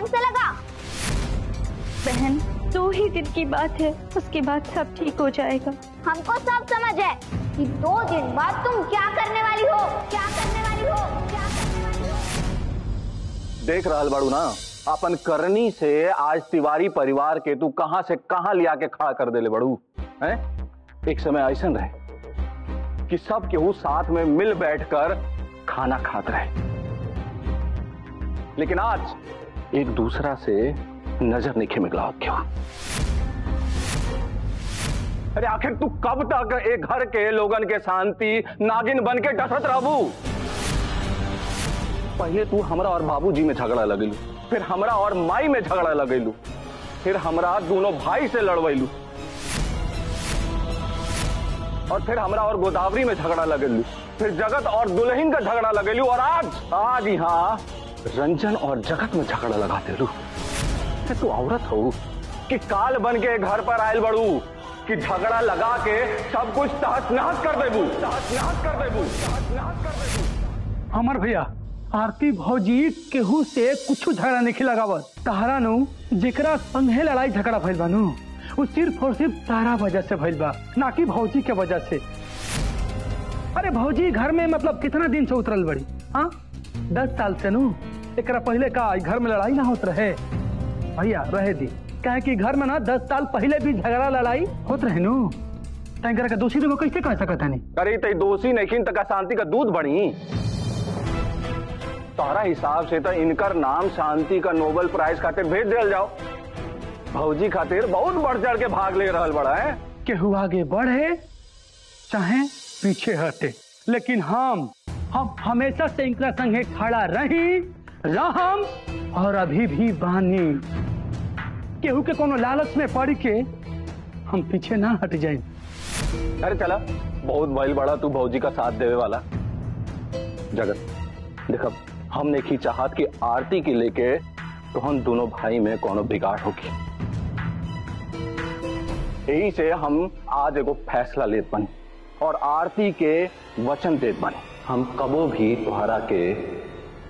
से लगा। बहन 2 ही दिन की बात है, उसके बाद सब ठीक हो जाएगा। हमको सब समझ है कि 2 दिन बाद तुम क्या करने वाली हो, क्या करने वाली हो, क्या करने वाली हो। देख रहल बाड़ू ना, अपन करनी से आज तिवारी परिवार के तू कहां से कहां लिया के खड़ा कर देले बड़ू हैं। एक समय ऐसा रहे कि सब केहू साथ में मिल बैठकर खाना खाते रहे, लेकिन आज एक दूसरा से नजर नहीं मिला क्यों? अरे आखिर तू कब तक एक घर के लोगन के शांति नागिन बन के डसत रहबू? पहले तू हमरा और बाबूजी में झगड़ा लगेलू, फिर हमरा और माई में झगड़ा लगेलू, फिर हमरा दोनों भाई से लड़वेलू, और फिर हमरा और गोदावरी में झगड़ा लगेलू, फिर जगत और दुल्हन का झगड़ा लगेलू, और आज यहाँ रंजन और जगत में झगड़ा लगाते लू। तू औरत हो कि काल बन के घर पर आयल बड़ू कि झगड़ा लगा के सब कुछ तहस नहस कर देबू, तहस नहस कर देबू, तहस नहस कर देबू। अमर भैया, आरती भौजी केहू से कुछ झगड़ा नहीं लगावत। तारा नु जेकरा संगे लड़ाई झगड़ा भइल बा नु, वो सिर्फ और सिर्फ तारा वजह से भइल बा, ना कि भौजी के वजह से। अरे भौजी घर में मतलब कितना दिन से उतरल बड़ी? हाँ 10 साल से नु। एकरा पहले का घर में लड़ाई ना होत रहे? भैया रहे दी, कहे कि घर में ना 10 साल पहले भी झगड़ा लड़ाई होत रहे नु। तंगरा का दोषी देखो कैसे कह सकत है? नहीं अरे ते दोषी नहीं तक शांति का दूध बनी। तारा हिसाब से तो इनकर नाम शांति का नोबेल प्राइज खातिर भेज दिया जाओ। भौजी खातिर बहुत बढ़ चढ़ के भाग ले रहल बड़ा है। केहू आगे बढ़े चाहे पीछे हटे, लेकिन हम हमेशा से इनका संगे खड़ा रही, रहम और अभी भी बानी। केहू के कोनो लालच में पड़ के हम पीछे ना हट जाए। अरे चला, बहुत भइल बड़ा तू भौजी का साथ देवे वाला। जगत देखब, हम नहीं चाहत कि आरती की लेके तो हम दोनों भाई में कोनो बिगाड़ होगी। यही से हम आज एगो फैसला लेत बनी और आरती के वचन देत बनी, हम कबो भी तुहरा के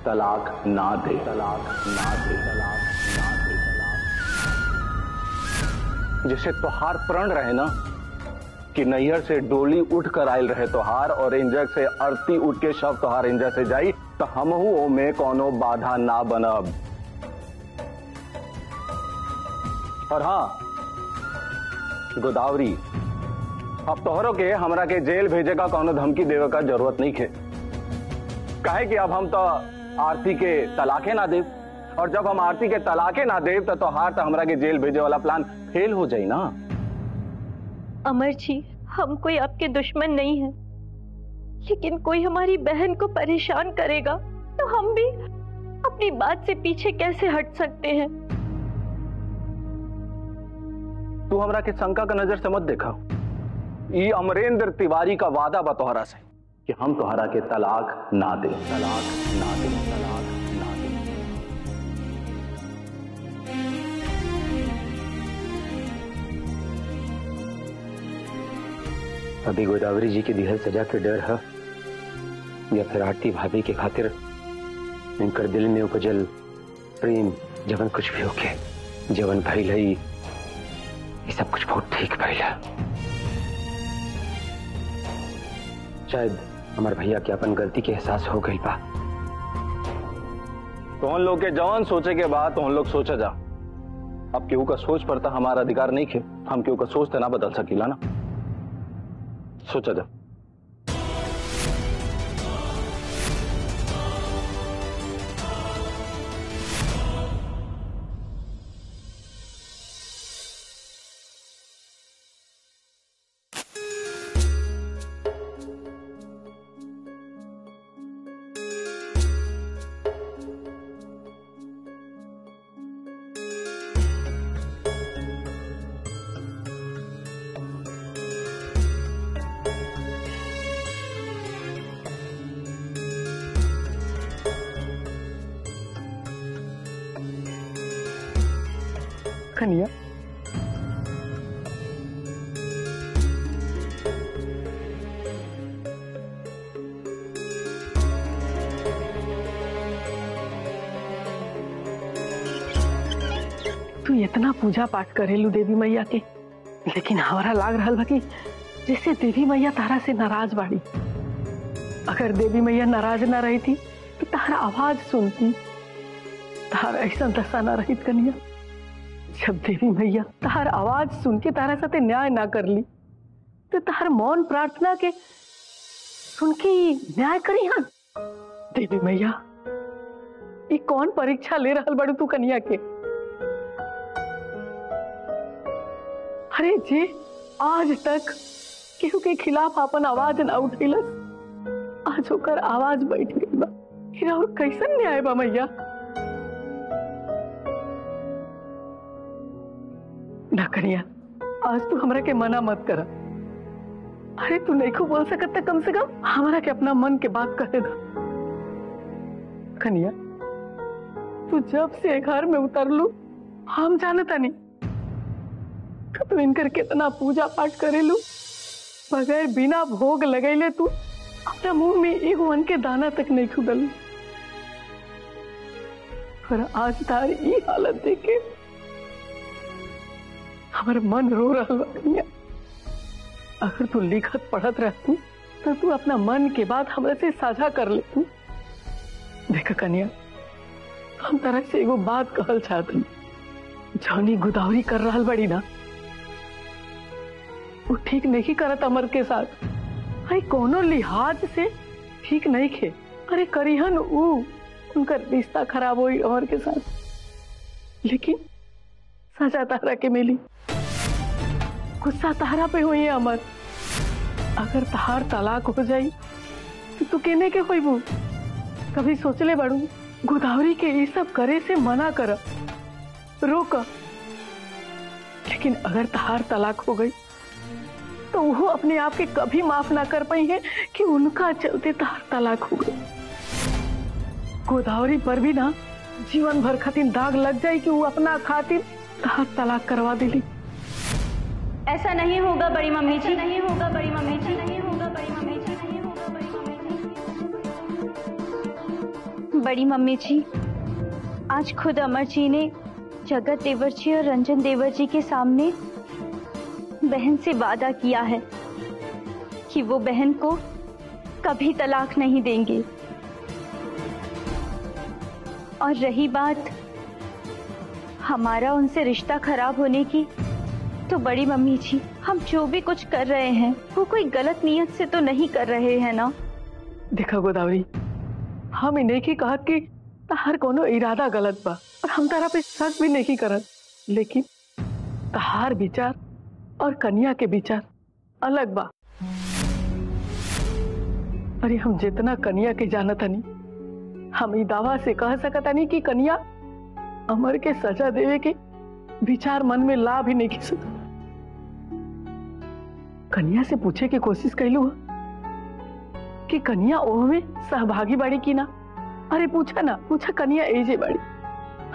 तलाक ना दे, तलाक ना दे, तलाक ना दे, तलाक। जैसे तुहार प्रण रहे ना कि नैहर से डोली उठ कर आयल रहे तुहार, और इंजर से आरती उठ के शव तुहार इंजर से जाई, तो हमहू में कोनो बाधा ना बनब। और हाँ गोदावरी, अब तोहरों के हमरा के जेल भेजे का कोनो धमकी देवे का जरूरत नहीं है। काहे कि अब हम तो आरती के तलाके ना देव, और जब हम आरती के तलाके ना देव तो तोहार तो हमरा के जेल भेजे वाला प्लान फेल हो जाई ना। अमर जी, हम कोई आपके दुश्मन नहीं है, लेकिन कोई हमारी बहन को परेशान करेगा तो हम भी अपनी बात से पीछे कैसे हट सकते हैं? तू हमरा के शंका का नजर से मत देखा। ये अमरेंद्र तिवारी का वादा बा तोहरा से कि हम तोहरा के तलाक ना दे, तलाक ना दे, तलाक ना दे। अभी गोदावरी जी की दिहल सजा के डर है, या फिर आरती भाभी के खातिर इनकर दिल में उपजल प्रेम जवन कुछ भी होके जवन भइल है, ये सब कुछ बहुत ठीक भइल है। शायद हमार भैया के अपन गलती के एहसास हो गई बा। तो उन लोग के जवान सोचे के बाद तो उन लोग सोचा जा। अब केहू का सोच पर तो हमारा अधिकार नहीं है, हम केहू का सोच तो ना बदल सकीला ना। सोचा जा। कन्या, तू इतना पूजा पाठ करेलू देवी मैया के, लेकिन हमारा लाग रहा बा कि जैसे देवी मैया तारा से नाराज बाड़ी। अगर देवी मैया नाराज ना रही थी तो तारा आवाज सुनती, तारा ऐसा दशा ना रही कन्या। जब देवी मैया तार आवाज सुन के तारा साथे न्याय ना कर ली तो तार मौन प्रार्थना के सुन के न्याय करी। हाँ देवी मैया, ये कौन परीक्षा ले रहल बड़ू तू कन्या के? अरे जे आज तक केहू के खिलाफ अपन आवाज ना उठेलस, आज होकर आवाज बैठ गई बा। फिर और कैसन न्याय बा मैया? ना कन्या, आज तू हमरा के मना मत कर। अरे तू नहीं को बोल सकत तो कम से कम हमरा के अपना मन के बात कहे दा। कन्या, तू जब से घर में उतरलू हम जानता नहीं तू इनकर कितना पूजा पाठ करेलू, बगैर बिना भोग लगैले तू अपना मुंह में एक वन के दाना तक नहीं खुदल। पर आज तार ये हालत देखे हमारा मन रो रहा बा। अगर तू लिखत पढ़त रहतू तो तू अपना मन के बात हमरा से साझा कर ले तू। देख कन्या, हम तरह से एगो बात कहल चाहती। जौनी गुदावरी कर रहा बड़ी ना, वो ठीक नहीं करत अमर के साथ। अरे कोनो लिहाज से ठीक नहीं खे। अरे करिहन उनका रिश्ता खराब हुई अमर के साथ, लेकिन सजा तारा के मिली। गुस्सा तारा पे हुई है अमर। अगर तहार तलाक हो जाई तो तू कहने के होई वो कभी सोचले बड़ू गोदावरी के ये सब करे से मना कर, रोक। लेकिन अगर तहार तलाक हो गई तो वो अपने आप के कभी माफ ना कर पाई है कि उनका चलते तहार तलाक हो गई। गोदावरी पर भी ना जीवन भर खातिर दाग लग जाए कि वो अपना खातिर तहार तलाक करवा दिली। ऐसा नहीं होगा बड़ी मम्मी जी, नहीं होगा बड़ी मम्मी जी, नहीं होगा बड़ी मम्मी जी, नहीं होगा बड़ी मम्मी जी। बड़ी मम्मी जी, आज खुद अमर जी ने जगत देवर जी और रंजन देवर जी के सामने बहन से वादा किया है कि वो बहन को कभी तलाक नहीं देंगे। और रही बात हमारा उनसे रिश्ता खराब होने की, तो बड़ी मम्मी जी हम जो भी कुछ कर रहे हैं वो कोई गलत नियत से तो नहीं कर रहे हैं ना। देखा गोदावरी, हम इन्हें की कहत कि तहार कोनो इरादा गलत बा और हम तारा पे शक भी नहीं करत, लेकिन तहार विचार और कन्या के विचार अलग बा। अरे हम जितना कन्या के जानत हनी, हम ई दावा से कह सकत हनी कि कन्या अमर के सजा देवे के विचार मन में ला भी नहीं सकता। कन्या से पूछे की कोशिश कैलू कि कन्या ओह में सहभागी बाड़ी की ना। अरे पूछा ना, पूछा कन्या एजे बाड़ी।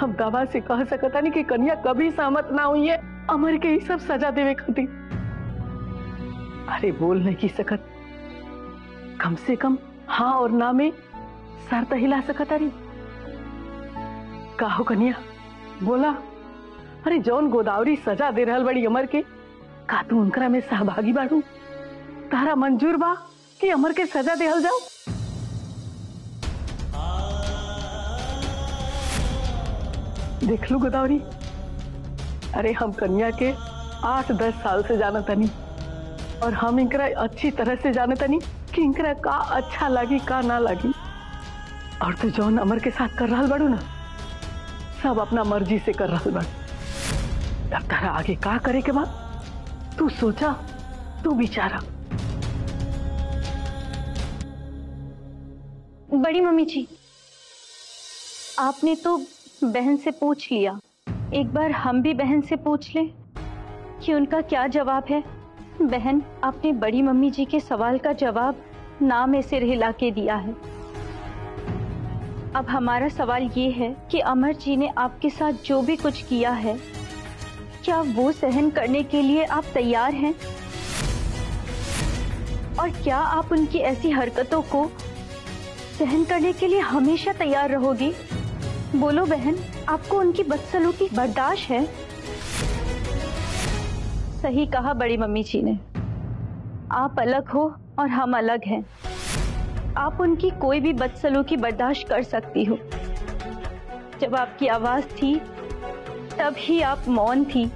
हम दावा से कह सकता नहीं कि कन्या कभी सहमत ना हुई है अमर के ये सब सजा देवे खातिर। अरे बोल नहीं सकत, कम से कम हाँ और ना में सर तो हिला सकत। अरे काहो कन्या बोला। अरे जौन गोदावरी सजा दे रहल बड़ी अमर के, का तू उनकरा में सहभागी बाड़ू? तारा मंजूर बा कि अमर के सजा देहल जाओ? देख लू गोदावरी, अरे हम कन्या के 8-10 साल से जानत तनी और हम इनकरा अच्छी तरह से जानत तनी कि इनकरा का अच्छा लगी का ना लगी। और तू जौन अमर के साथ कर रहल बाड़ू ना, सब अपना मर्जी से कर रहल बाड़ू। अब तारा आगे का करे के बाद तू सोचा, तू विचारा। बड़ी मम्मी जी, आपने तो बहन से पूछ लिया, एक बार हम भी बहन से पूछ लें कि उनका क्या जवाब है। बहन, आपने बड़ी मम्मी जी के सवाल का जवाब ना में सिर हिला के दिया है। अब हमारा सवाल ये है कि अमर जी ने आपके साथ जो भी कुछ किया है, क्या वो सहन करने के लिए आप तैयार हैं? और क्या आप उनकी ऐसी हरकतों को सहन करने के लिए हमेशा तैयार रहोगी? बोलो बहन, आपको उनकी बदसलूकी बर्दाश्त है? सही कहा बड़ी मम्मी जी ने, आप अलग हो और हम अलग हैं। आप उनकी कोई भी बदसलूकी बर्दाश्त कर सकती हो। जब आपकी आवाज थी तब ही आप मौन थी,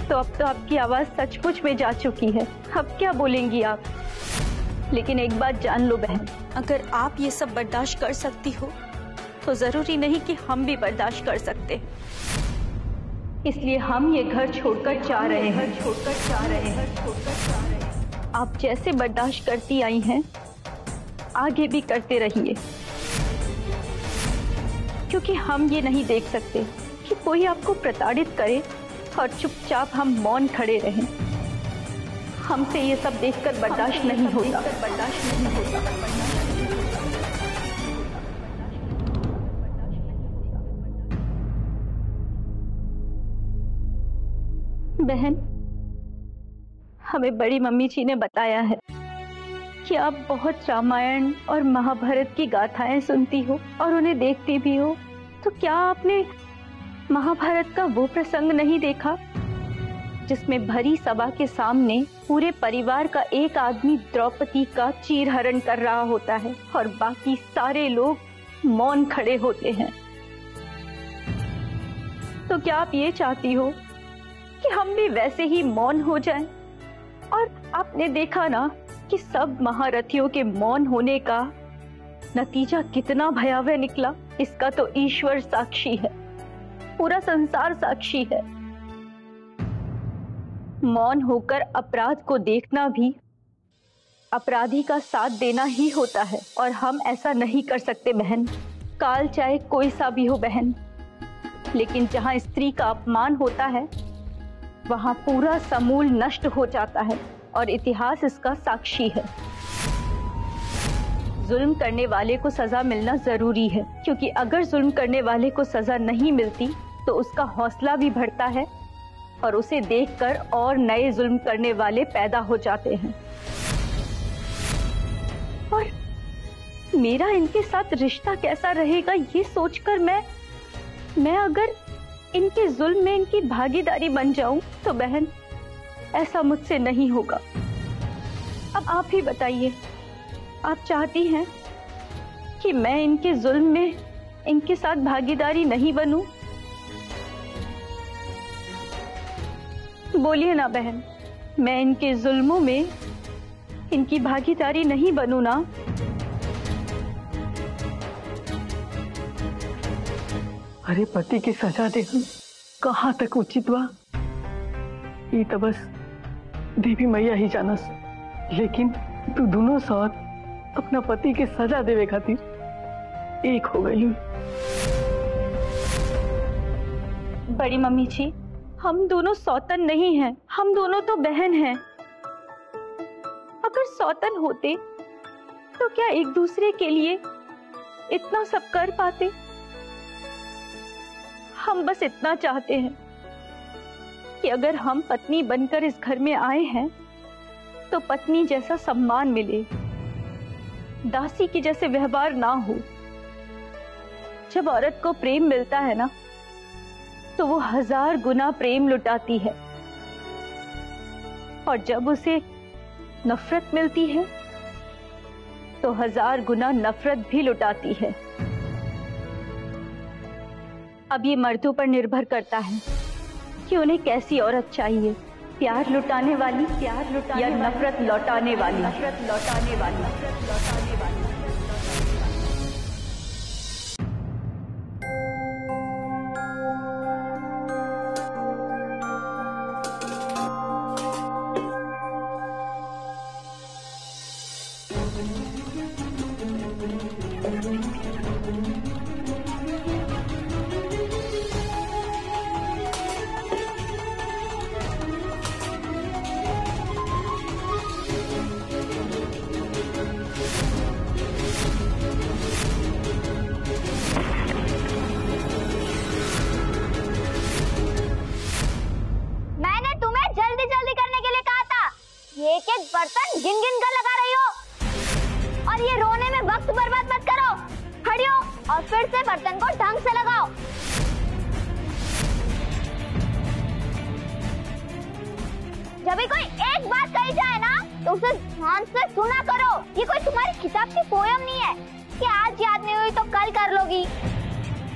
तो अब तो आपकी आवाज सचमुच में जा चुकी है। अब क्या बोलेंगी आप? लेकिन एक बात जान लो बहन, अगर आप ये सब बर्दाश्त कर सकती हो तो जरूरी नहीं कि हम भी बर्दाश्त कर सकते। इसलिए हम ये घर छोड़कर जा रहे हैं। आप जैसे बर्दाश्त करती आई हैं, आगे भी करते रहिए, क्योंकि हम ये नहीं देख सकते कि कोई आपको प्रताड़ित करे और चुपचाप हम मौन खड़े रहें। हमसे ये सब देखकर बर्दाश्त नहीं होता। बहन, हमें बड़ी मम्मी जी ने बताया है कि आप बहुत रामायण और महाभारत की गाथाएं सुनती हो और उन्हें देखती भी हो। तो क्या आपने महाभारत का वो प्रसंग नहीं देखा जिसमें भरी सभा के सामने पूरे परिवार का एक आदमी द्रौपदी का चीरहरण कर रहा होता है और बाकी सारे लोग मौन खड़े होते हैं? तो क्या आप ये चाहती हो कि हम भी वैसे ही मौन हो जाएं? और आपने देखा ना कि सब महारथियों के मौन होने का नतीजा कितना भयावह निकला। इसका तो ईश्वर साक्षी है, पूरा संसार साक्षी है। मौन होकर अपराध को देखना भी अपराधी का साथ देना ही होता है, और हम ऐसा नहीं कर सकते बहन। काल चाहे कोई सा भी हो बहन, लेकिन जहां स्त्री का अपमान होता है वहां पूरा समूल नष्ट हो जाता है, और इतिहास इसका साक्षी है। जुल्म करने वाले को सजा मिलना जरूरी है, क्योंकि अगर जुल्म करने वाले को सजा नहीं मिलती तो उसका हौसला भी बढ़ता है और उसे देखकर और नए जुल्म करने वाले पैदा हो जाते हैं। और मेरा इनके साथ रिश्ता कैसा रहेगा ये सोचकर मैं अगर इनके जुल्म में इनकी भागीदारी बन जाऊं तो बहन, ऐसा मुझसे नहीं होगा। अब आप ही बताइए, आप चाहती हैं कि मैं इनके जुल्म में इनके साथ भागीदारी नहीं बनूं? बोलिए ना बहन, मैं इनके जुल्मों में इनकी भागीदारी नहीं बनूं ना? अरे पति की सजा दे कहाँ तक उचित बा, ये तो बस देवी मैया ही जानस। लेकिन तू दोनों साथ अपना पति के सजा देवे खातिर एक हो गई। बड़ी मम्मी जी, हम दोनों सौतन नहीं हैं, हम दोनों तो बहन हैं। अगर सौतन होते तो क्या एक दूसरे के लिए इतना सब कर पाते? हम बस इतना चाहते हैं कि अगर हम पत्नी बनकर इस घर में आए हैं तो पत्नी जैसा सम्मान मिले, दासी की जैसे व्यवहार ना हो। जब औरत को प्रेम मिलता है ना तो वो 1000 गुना प्रेम लुटाती है, और जब उसे नफरत मिलती है तो 1000 गुना नफरत भी लुटाती है। अब ये मर्दों पर निर्भर करता है कि उन्हें कैसी औरत चाहिए, प्यार लुटाने वाली या नफरत लौटाने वाली। एक-एक बर्तन गिन गिन कर लगा रही हो, और ये रोने में वक्त बर्बाद मत करो। खड़ी और फिर से बर्तन को ढंग से लगाओ। जब भी कोई एक बात कही जाए ना तो उसे ध्यान से सुना करो। ये कोई तुम्हारी किताब की पोयम नहीं है कि आज याद नहीं हुई तो कल कर लोगी।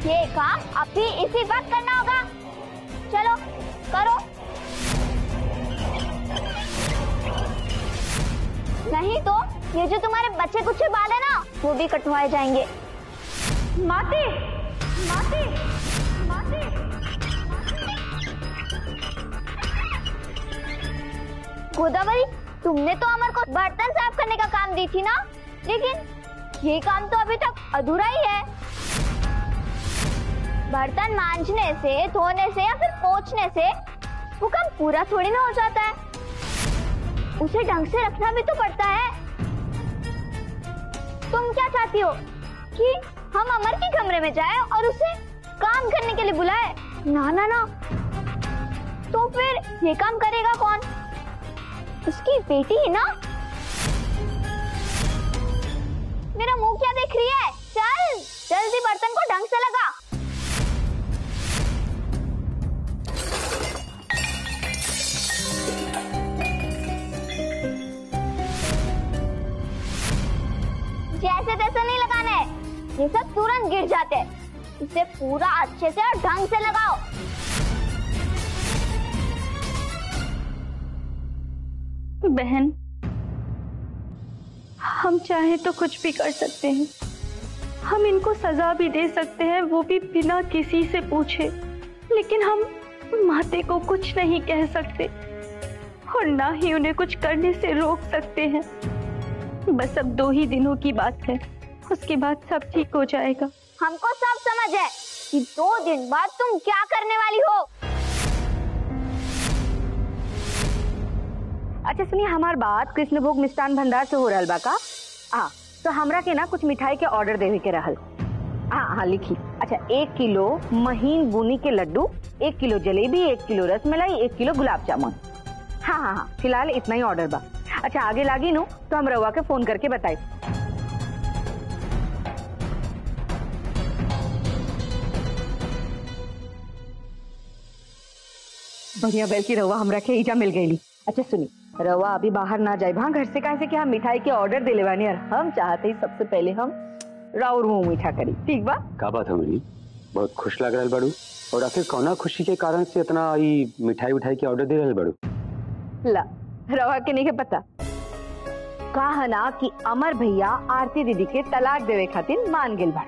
ये काम अभी इसी वक्त करना होगा। चलो करो, नहीं तो ये जो तुम्हारे बच्चे कुछ बाल है ना वो भी कटवाए जाएंगे। माती, माती, माती। गोदावरी, तुमने तो अमर को बर्तन साफ करने का काम दी थी ना, लेकिन ये काम तो अभी तक अधूरा ही है। बर्तन मांजने से, धोने से या फिर पोंछने से वो काम पूरा थोड़ी ना हो जाता है। उसे ढंग से रखना भी तो पड़ता है। तुम क्या चाहती हो कि हम अमर के कमरे में जाएं और उसे काम करने के लिए बुलाएं? ना ना ना, तो फिर ये काम करेगा कौन? उसकी बेटी है ना। मेरा मुंह क्या देख रही है? चल जल्दी बर्तन को ढंग से लगा। जैसे तैसे नहीं लगाना है, ये सब तुरंत गिर जाते हैं। इसे पूरा अच्छे से और ढंग से लगाओ। बहन, हम चाहे तो कुछ भी कर सकते हैं। हम इनको सजा भी दे सकते हैं, वो भी बिना किसी से पूछे। लेकिन हम माते को कुछ नहीं कह सकते और ना ही उन्हें कुछ करने से रोक सकते हैं। बस अब 2 ही दिनों की बात है, उसके बाद सब ठीक हो जाएगा। हमको सब समझ है कि 2 दिन बाद तुम क्या करने वाली हो। अच्छा सुनिए, हमार बात कृष्ण भोग मिष्ठान भंडार से हो रहल बा का? हाँ, तो हमरा के ना कुछ मिठाई के ऑर्डर देवे के रहल। हाँ हाँ लिखी। अच्छा, 1 किलो महीन बूनी के लड्डू, 1 kilo jalebi, 1 kilo rasmalai, 1 kilo gulab jamun. हाँ हाँ हाँ, फिलहाल इतना ही ऑर्डर बा। अच्छा आगे लागी नो तो हम रवा के फोन करके बताए। बढ़िया बैल की रवा हमरा के ईजा मिल गई। अच्छा सुनी, रवा अभी बाहर ना जाए वहाँ घर से, कहे से कि हम मिठाई के ऑर्डर दे लेवानी और हम चाहते ही सबसे पहले हम राउर मुंह मीठा करी। ठीक बा? का बात है मेरी, बहुत खुश लग रहा बड़ू। और आखिर कौना खुशी के कारण से इतना मिठाई उठाई के ऑर्डर दे रहे बड़ू? ला रवा के नहीं है पता, कहा ना कि अमर भैया आरती दीदी के तलाक देवे खातिर मान गेल बा।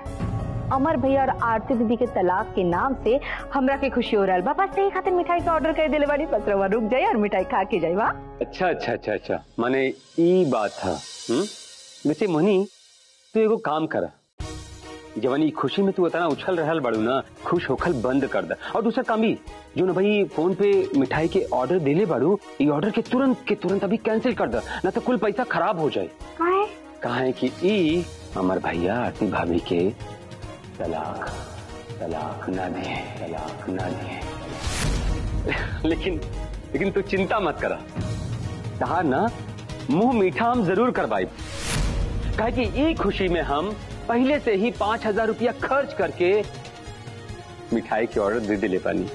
अमर भैया और आरती दीदी के तलाक के नाम से हमरा के खुशी हो रहा बा। बस यही खातिर मिठाई का ऑर्डर कर देले बाड़ी। बस रवा रुक जाए और मिठाई खा के जाए। वाह, अच्छा अच्छा अच्छा अच्छा, माने ई बात था। वैसे मोनी, तू एगो काम करा, जवानी खुशी में तू इतना उछल रहल बड़ू ना, खुश होखल बंद कर दे। और दूसरा काम भी जो ना भाई फोन पे मिठाई के ऑर्डर देले बड़ू, ये ऑर्डर के तुरंत अभी कैंसिल कर दे, ना तो कुल पैसा खराब हो जाए। काहे कि ई अमर भैया आरती भाभी के तलाक ना दे। लेकिन तू चिंता मत करा, तहार ना मुंह मीठा हम जरूर करवाई। काहे कि ई खुशी में हम पहले से ही 5000 रुपया खर्च करके मिठाई के ऑर्डर दे दिले पानी।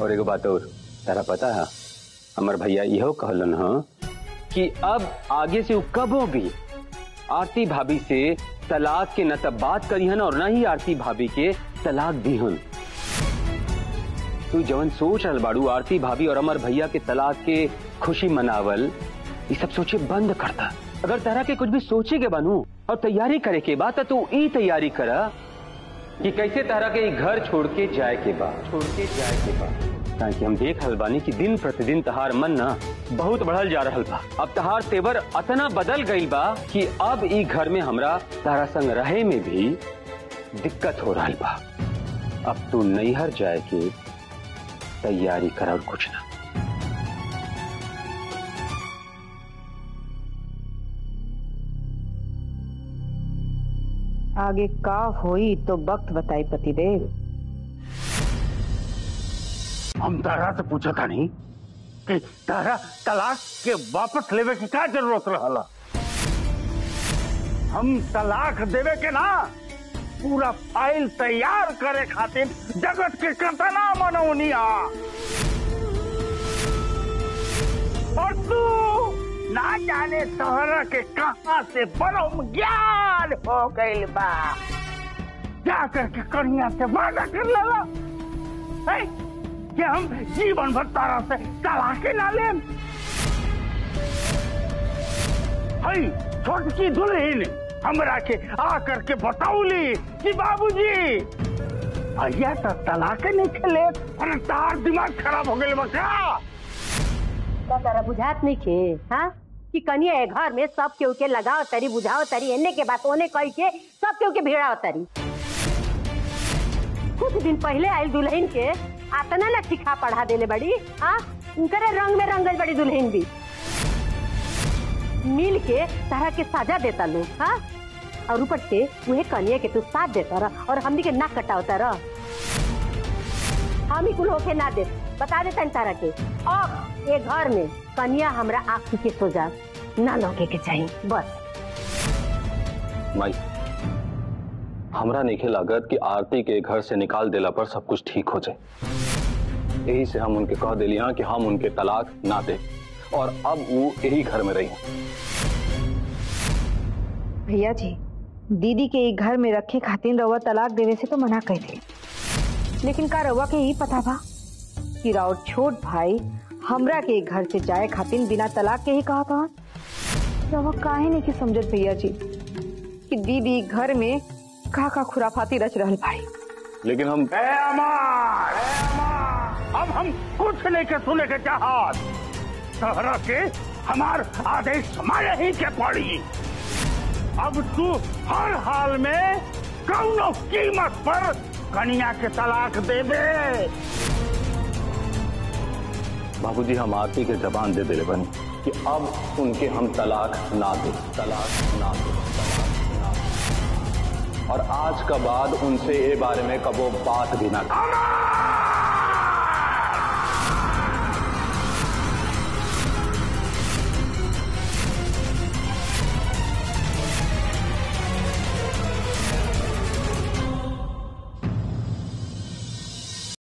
और एगो बात और, तारा पता है अमर भैया इहो कहलन ह कि अब आगे से कबो भी आरती भाभी से तलाक के न तब बात करीहन और न ही आरती भाभी के तलाक दीहन। तू जवन सोच रहल बाड़ू आरती भाभी और अमर भैया के तलाक के खुशी मनावल, ये सब सोचे बंद करता। अगर तारा के कुछ भी सोचे के बनू और तैयारी करे के बाद, तो ई तैयारी करा कि कैसे तारा के घर छोड़ के जाए के बाद। ताकि हम देख रहल बानी कि दिन प्रतिदिन तहार मन ना बहुत बढ़ल जा रहल बा। अब तहार तेवर अतना बदल गई बा कि अब ई घर में हमरा तारा संग रहे में भी दिक्कत हो रहल बा। अब तू नैहर जाए के तैयारी कर और कुछ ना। आगे का होई तो वक्त बताई पतिदेव। हम तारा से पूछा था नहीं कि तारा तलाक के वापस लेवे की क्या जरूरत रहला। हम तलाक देवे के ना पूरा फाइल तैयार करे खातिर जगत के कतना मनौनिया और तू ना जाने तोहरा के कहां से परम ज्ञान हो गइल बा। क्या करके कन्या से वादा कर लेला कि हम जीवन भर तारा से तलाक ना लें। छोटकी दुल्हन हमरा के आकर के बताऊली कि बाबूजी भैया तो तलाक नहीं खेले और तार दिमाग खराब हो गए बच्चा। तारा बुझात नहीं खे हाँ कि कन्या घर में सब केहू के लगाओ तरी बुझाओ तरी एने के बात ओने कह के सब केहू के भिड़ाओ तरी। कुछ दिन पहले आयल दुल्हन के आतना ना सिखा पढ़ा देले बड़ी हाँ उनकरे रंग में रंगल बड़ी दुल्हन भी मिल के तारा के साजा देता लोग हाँ और ऊपर से वह कन्या के तू साथ देता रहा और हमनी के नाक कटावता रहा। हम ही कुल होके ना दे बता देता तारा के अब ये घर में कन्या हमरा आँखी के सोजा ना लौके के चाहिए बस। माई हमरा नहीं लागत कि आरती के घर से निकाल देला पर सब कुछ ठीक हो जाए। यही से हम उनके कह दिली कि हम उनके तलाक ना दे और अब वो यही घर में रही। भैया जी दीदी के एक घर में रखे खातिर रउआ तलाक देवे से तो मना कर दे, लेकिन का रउआ के यही पता बा कि राउर छोट भाई हमरा के घर से जाए खातिर बिना तलाक के ही कहा था। रउआ काहे नहीं कि समझत भैया जी कि दीदी घर में का खुराफाती रच रहल भाई। लेकिन हम अब हम कुछ नहीं के सुने के चाहत तोहरा के हमार आदेश माने ही के पड़ी। अब तू हर हाल में कौनो कीमत पर कन्या के तलाक दे दे। बाबूजी हम आरती के जबान दे दिले बनी कि अब उनके हम तलाक ना दे तलाक ना दे और आज का बाद उनसे ये बारे में कबो बात भी ना कर।